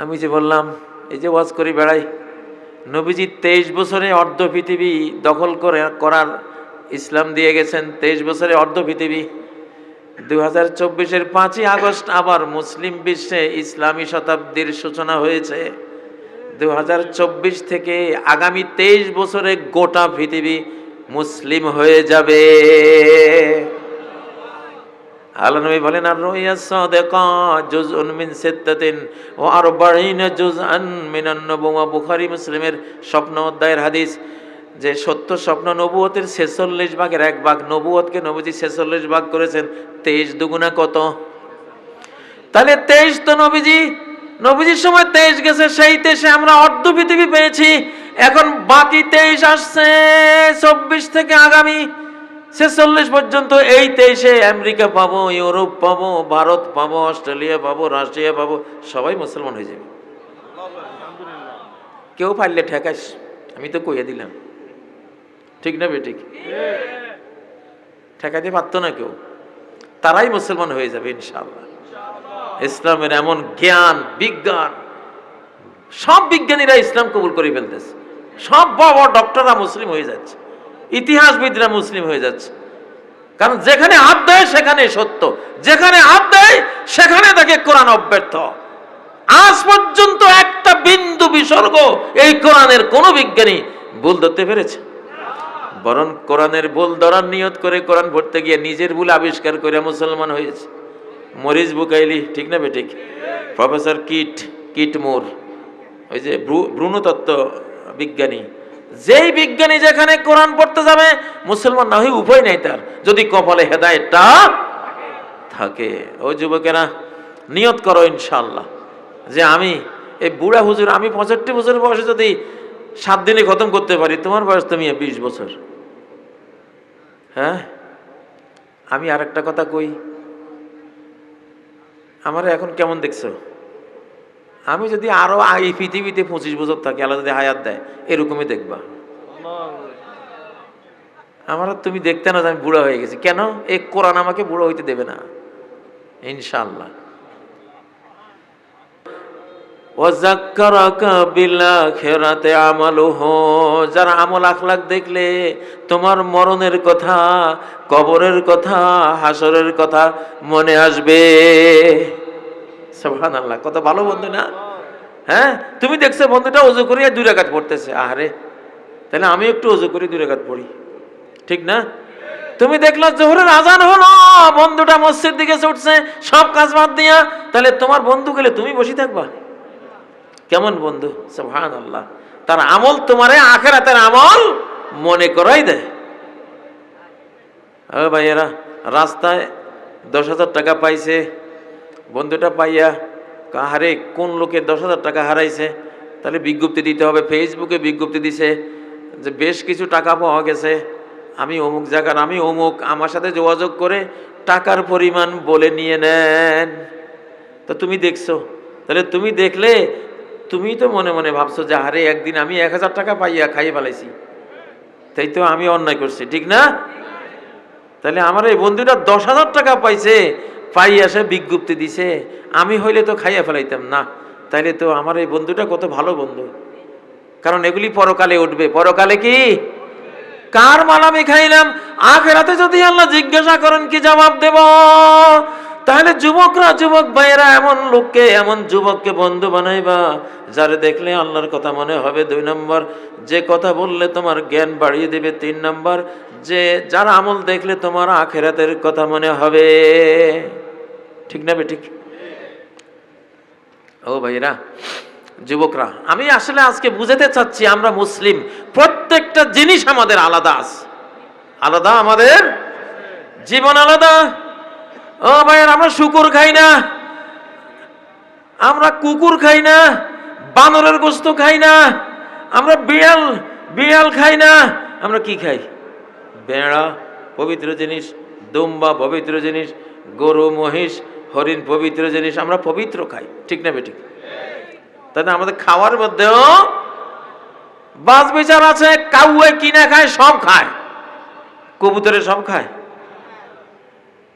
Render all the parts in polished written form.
আমি যে বললাম এই যে ওয়াজ করি বেড়াই, নবীজি 23 বছরে অর্ধ পৃথিবী দখল করার ইসলাম দিয়ে গেছেন। 23 বছরে অর্ধ পৃথিবী। 2024-এর 5ই আগস্ট আবার মুসলিম বিশ্বে ইসলামী শতাব্দীর সূচনা হয়েছে। 2024 থেকে আগামী 23 বছরে গোটা পৃথিবী মুসলিম হয়ে যাবে। আল্লাহ নবী বলেন, আর রুইয়া সাদিকা জুজউন মিন সিত্তাতিন ওয়া আরবাঈনা জুজআন মিনান নবুওয়া। বুখারী মুসলিমের স্বপ্ন অধ্যায়ের হাদিস, যে সত্য স্বপ্ন নবুয়তের 46 ভাগের 1 ভাগ। নবুয়তকে নবীজি 46 ভাগ করেছেন। 23 দুগুণা কত? তাহলে 23 তো নবীজির সময় 23 গেছে, সেই 23-এ আমরা অর্ধ পৃথিবী পেয়েছি। এখন বাকি 23 আসছে 24 থেকে আগামী 46 পর্যন্ত। এই 23-এ আমেরিকা পাবো, ইউরোপ পাবো, ভারত পাবো, অস্ট্রেলিয়া পাবো, রাশিয়া পাবো, সবাই মুসলমান হয়ে যাবে। কেউ পারলে ঠেকাইস, আমি তো কইয়া দিলাম, ঠিক না বেঠিক? ঠেকাইতে পারতো না কেউ, তারাই মুসলমান হয়ে যাবে ইনশাআল্লাহ। ইসলামের এমন জ্ঞান, বিজ্ঞান, সব বিজ্ঞানীরা ইসলাম কবুল করে ফেলতেছে। সব বড় ডক্টররা মুসলিম হয়ে যাচ্ছে, ইতিহাসবিদরা মুসলিম হয়ে যাচ্ছে। কারণ যেখানে হাত দেয় সেখানে সত্য, যেখানে হাত দেয় সেখানে তাকে কোরআন অব্যর্থ। আজ পর্যন্ত একটা বিন্দু বিসর্গ এই কোরআনের কোন বিজ্ঞানী ভুল ধরতে পেরেছে? বরং কোরআনের ভুল ধরার নিয়ত করে কোরআন পড়তে গিয়ে নিজের ভুল আবিষ্কার করে মুসলমান হয়েছে। মরিস বুকাইলি, ঠিক না বেঠিক? প্রফেসর কিট মুর, ওই যে ভ্রূণতত্ত্ব বিজ্ঞানী, যেই বিজ্ঞানী যেখানে কোরআন পড়তে যাবে মুসলমান না হয়ে উপায় নাই তার, যদি কপালে হেদায়েতটা থাকে। ও যুবকেরা, নিয়ত করো ইনশাআল্লাহ যে আমি এই বুড়া হুজুর, আমি 65 বছর বয়সে যদি 7 দিনে খতম করতে পারি, তোমার বয়স তো 20 বছর। হ্যাঁ, আমি আর একটা কথা কই, আমার এখন কেমন দেখছো? আমি যদি আরো এই পৃথিবীতে 25 বছর থাকি, আল্লাহ যদি হায়াত দেয়, এরকমই দেখবা। আমার তুমি দেখতে না যে আমি বুড়া হয়ে গেছি। কেন? এই কোরআন আমাকে বুড়া হইতে দেবে না ইনশাআল্লাহ। ওয়াযাক্কারাকা বিল আখিরাতি আমালুহু, যারা আমল আখলাক দেখলে তোমার মরণের কথা, কবরের কথা, হাসরের কথা মনে আসবে। সুবহানাল্লাহ, কত ভালো বন্ধু না? হ্যাঁ, তুমি দেখছো বন্ধুটা ওযু করিয়া 2 রাকাত পড়তেছে, আরে তাহলে আমি একটু ওযু করি 2 রাকাত পড়ি, ঠিক না? তুমি দেখলো জোহরের আজান হলো, বন্ধুটা মসজিদ দিকে ছুটছে সব কাজ বাদ দিয়া, তাহলে তোমার বন্ধু গেলে তুমি বসে থাকবা? কেমন বন্ধু! সুবহানাল্লাহ, তার আমল তোমারে আখিরাতের আমল মনে করাই দেয়। ও ভাইয়েরা, রাস্তায় 10,000 টাকা পাইছে, বন্ধুটা পাইয়া কাহারে কোন লোকের 10,000 টাকা হারাইছে, তাহলে বিজ্ঞপ্তি দিতে হবে। ফেসবুকে বিজ্ঞপ্তি দিছে যে বেশ কিছু টাকা পাওয়া গেছে, আমি অমুক জায়গার, আমি অমুক, আমার সাথে যোগাযোগ করে টাকার পরিমাণ বলে নিয়ে নেন। তো তুমি দেখছো, তাহলে তুমি দেখলে তুমি তো মনে মনে ভাবছো যে আরে একদিন আমি 1,000 টাকা পাইয়া খাইয়ে ফেলাইছি, তাই তো আমি অন্যায় করছি, ঠিক না? তাহলে আমার এই বন্ধুটা 10,000 টাকা পাইছে, পাইয়া সে বিজ্ঞপ্তি দিছে, আমি হইলে তো খাইয়া ফেলাইতাম না। তাইলে তো আমার এই বন্ধুটা কত ভালো বন্ধু, কারণ এগুলি পরকালে উঠবে। পরকালে কি কার মাল আমি খাইলাম, আখিরাতে যদি আল্লাহ জিজ্ঞাসা করেন কি জবাব দেব? তাহলে যুবকরা, যুবক ভাইয়েরা, এমন লোককে, এমন যুবককে বন্ধু বানাইবা যারে দেখলে আল্লাহর কথা মনে হবে। 2 নম্বর, যে কথা বললে তোমার জ্ঞান বাড়িয়ে দেবে। 3 নম্বর, যে যার আমল দেখলে তোমার আখিরাতের কথা মনে হবে, ঠিক না বেঠিক? ও ভাইরা, যুবকরা, আমি আসলে আজকে বুঝাতে চাচ্ছি আমরা মুসলিম, প্রত্যেকটা জিনিস আমাদের আলাদা আছে, আলাদা, আমাদের জীবন আলাদা। ও ভাইয়ের, আমরা শুকুর খাই না, আমরা কুকুর খাই না, বানরের গোশত খাই না, আমরা বিড়াল খাই না, আমরা কি খাই? ভেড়া পবিত্র জিনিস, দুম্বা পবিত্র জিনিস, গরু মহিষ হরিণ পবিত্র জিনিস, আমরা পবিত্র খাই, ঠিক না বেঠিক? তাই আমাদের খাওয়ার মধ্যেও বাজ বিচার আছে। কাউয়ে কিনা খায়, সব খায়, কবুতরে সব খায়,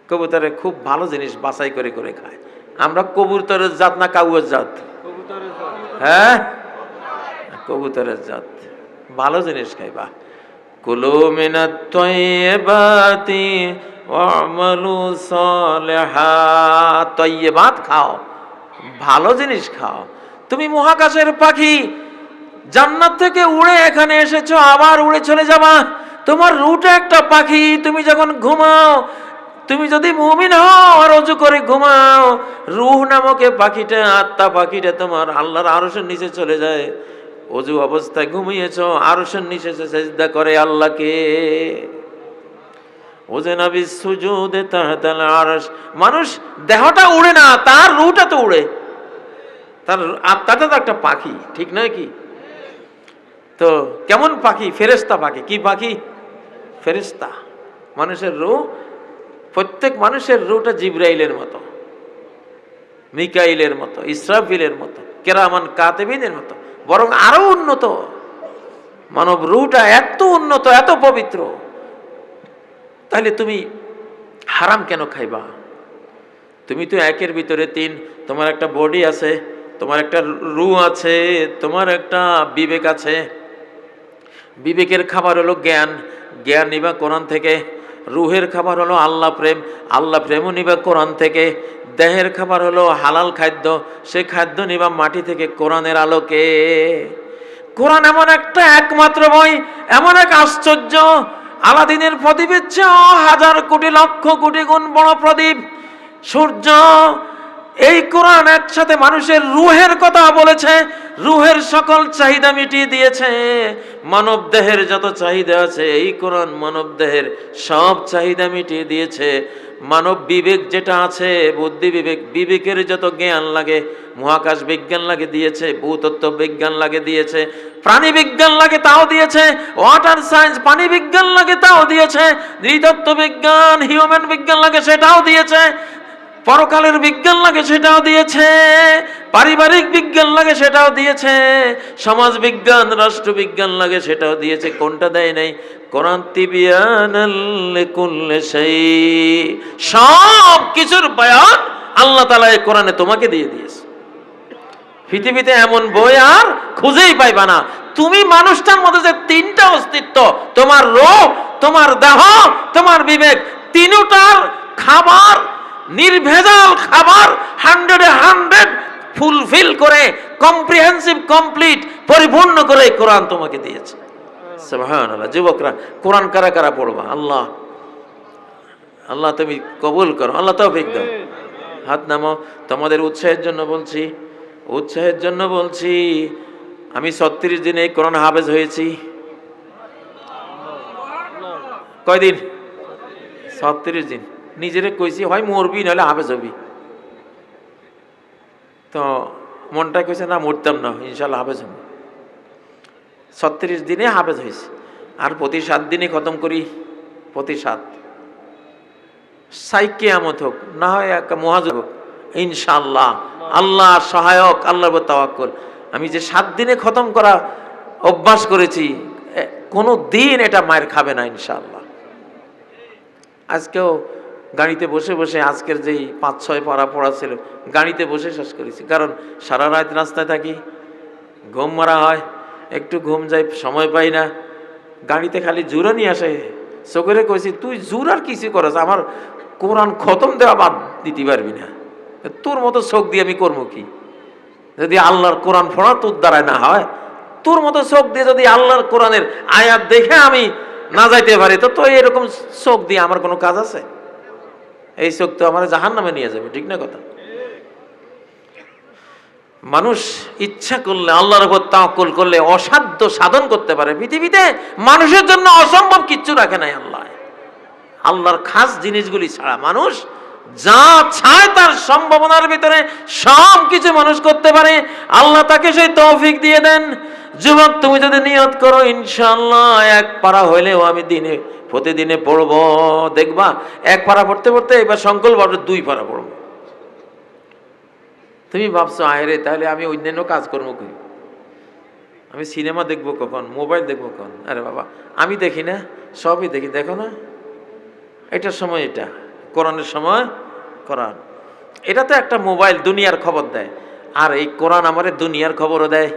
কবুতরে খুব ভালো জিনিস বাছাই করে করে খায়। আমরা কবুতরের জাত না কাউয়ের জাত? হ্যাঁ, কবুতরের জাত। ভালো জিনিস খাইবা। কুলু মিনাত তাইয়্যিবাতি ওয়া'মালু সালিহাত। তাইয়্যিবাত খাও, ভালো জিনিস খাও। তুমি মহাকাশের পাখি, জান্নাত থেকে উড়ে এখানে এসেছো, আবার উড়ে চলে যাবা। তোমার রুট একটা পাখি। তুমি যখন ঘুমাও, তুমি যদি মুমিন হও আর ওযু করে ঘুমাও, রূহ নামক পাখিটা, আত্মা পাখিটা তোমার আল্লাহর আরশের নিচে চলে যায়। ওযু অবস্থায় ঘুমিয়েছো, আরশের নিচে সিজদা করে আল্লাহকে। ওয়াজনা বিসসুজুদে তাহতাল আরশ। মানুষ দেহটা উড়ে না, তার রূহটা তো উড়ে। তার আত্মাটা তো একটা পাখি, ঠিক নয় কি? তো কেমন পাখি? ফেরেশতা পাখি। কি পাখি? ফেরেশতা। মানুষের রূহ, প্রত্যেক মানুষের রূহটা জিবরাইলের মতো, মিকাইলের মতো, ইসরাফিলের মতো, কেরামান কাতিবিনের মতো, বরং আরো উন্নত। মানব রূহটা এত উন্নত, এত পবিত্র। তাহলে তুমি হারাম কেন খাইবা? তুমি তো একের ভিতরে তিন। তোমার একটা বডি আছে, তোমার একটা রূহ আছে, তোমার একটা বিবেক আছে। বিবেকের খাবার হলো জ্ঞান, জ্ঞান নিবা কোরআন থেকে। রুহের খাবার হলো আল্লাহ প্রেম, আল্লাহ প্রেমও নিবা কোরআন থেকে। দেহের খাবার হলো হালাল খাদ্য, সে খাদ্য নিবা মাটি থেকে কোরআনের আলোকে। কোরআন এমন একটা একমাত্র বই, এমন এক আশ্চর্য। আলাদিনের প্রদীপের চেয়ে হাজার কোটি লক্ষ কোটি গুণ বড় প্রদীপ সূর্য। এই কোরআন একসাথে মানুষের রুহের কথা বলেছে, রুহের সকল চাহিদা মিটিয়ে দিয়েছে। মানব দেহের যত চাহিদা আছে, এই কোরআন মানব দেহের সব চাহিদা মিটিয়ে দিয়েছে। মানব বিবেক যেটা আছে, বুদ্ধি বিবেক, বিবেকের যত জ্ঞান লাগে, মহাকাশ বিজ্ঞান লাগে দিয়েছে, ভূতত্ত্ব বিজ্ঞান লাগে দিয়েছে, প্রাণী বিজ্ঞান লাগে তাও দিয়েছে, ওয়াটার সায়েন্স পানি বিজ্ঞান লাগে তাও দিয়েছে, নৃতত্ত্ব বিজ্ঞান হিউম্যান বিজ্ঞান লাগে সেটাও দিয়েছে, পরকালের বিজ্ঞান লাগে সেটাও দিয়েছে, পারিবারিক বিজ্ঞান লাগে সেটাও দিয়েছে, সমাজ বিজ্ঞান রাষ্ট্রবিজ্ঞান লাগে সেটাও দিয়েছে। কোনটা দেয় নাই? কোরআন তিবিয়ানাল লিকুল্লি শাই। সব কিছুর বয়ান আল্লাহ তাআলা এই কোরআনে তোমাকে দিয়ে দিয়েছে। পৃথিবীতে এমন বই আর খুঁজেই পাইবা না। তুমি মানুষটার মধ্যে যে তিনটা অস্তিত্ব, তোমার রূহ, তোমার দেহ, তোমার বিবেক, তিনটার খাবার, নির্ভেজাল খাবার 100 ফুলফিল করে, কম্প্রিহেন্সিভ, কমপ্লিট, পরিপূর্ণ করে কোরআন তোমাকে দিয়েছে। সুবহানাল্লাহ। যুবকরা, কোরআন কারা কারা পড়বা? আল্লাহ আল্লাহ তুমি কবুল করো, আল্লাহ তৌফিক দাও। হাত নামাও। তোমাদের উৎসাহের জন্য বলছি, উৎসাহের জন্য বলছি। আমি 36 দিনে কোরআন হাফেজ হয়েছি। কয়দিন? 36 দিন। নিজেরে কইছি হয় মরবি নাহলে হাফেজ হবি। তো মনটা কইছে না, মরতাম না, ইনশাল্লাহ হাফেজ হব। 36 দিনে হাফেজ হয়েছে। আর প্রতি 7 দিনে খতম করি, প্রতি 7। কিয়ামত হোক, না হয় একটা মুহাজির হোক, ইনশাআল্লাহ। আল্লাহ সহায়ক, আল্লাহর উপর তাওয়াক্কুল। আমি যে 7 দিনে খতম করা অভ্যাস করেছি, কোনো দিন এটা মায়ের খাবে না ইনশাআল্লাহ। আজকেও গাড়িতে বসে বসে আজকের যেই 5-6 পারা পড়া ছিল, গাড়িতে বসে শেষ করেছি। কারণ সারা রাত রাস্তায় থাকি, ঘুম মারা হয়, একটু ঘুম যাই, সময় পাই না। গাড়িতে খালি জুরা নিয়ে আসে। চোখেরে কইছি, তুই জুর আর কিছু করছ, আমার কোরআন খতম দেওয়া বাদ দিতে পারবি না। তোর মতো চোখ দিয়ে আমি করবো কি? যদি আল্লাহর কোরআন পড়া তোর দ্বারায় না হয়, তোর মতো চোখ দিয়ে যদি আল্লাহর কোরআনের আয়াত দেখে আমি না যাইতে পারি, তো তো এরকম চোখ দিয়ে আমার কোনো কাজ আছে? এই চোখ তো আমার জাহান্নামে নিয়ে যাবে, ঠিক না কথা? মানুষ ইচ্ছা করলে, আল্লাহর উপর তাওয়াক্কুল করলে অসাধ্য সাধন করতে পারে। পৃথিবীতে মানুষের জন্য অসম্ভব কিচ্ছু রাখে নাই আল্লাহ। আল্লাহর খাস জিনিসগুলি ছাড়া মানুষ যা চায় তার সম্ভাবনার ভিতরে সব কিছু মানুষ করতে পারে। আল্লাহ তাকে সেই তৌফিক দিয়ে দেন। যুবক, তুমি যদি নিয়ত করো, ইনশাআল্লাহ 1 পারা হইলেও আমি দিনে প্রতিদিনে পড়বো, দেখবা 1 পারা পড়তে পড়তে এবার সংকল্প ভাবে 2 পারা পড়বো। তুমি ভাবছো, আরে তাহলে আমি অন্যান্য কাজ করবো কি? আমি সিনেমা দেখবো কখন, মোবাইল দেখবো কখন? আরে বাবা, আমি দেখি না? সবই দেখি, দেখো না? এটার সময় এটা, কোরআনের সময় কোরআন। এটা তো একটা মোবাইল দুনিয়ার খবর দেয়। আর এই কোরআন আমারে দুনিয়ার খবরও দেয়।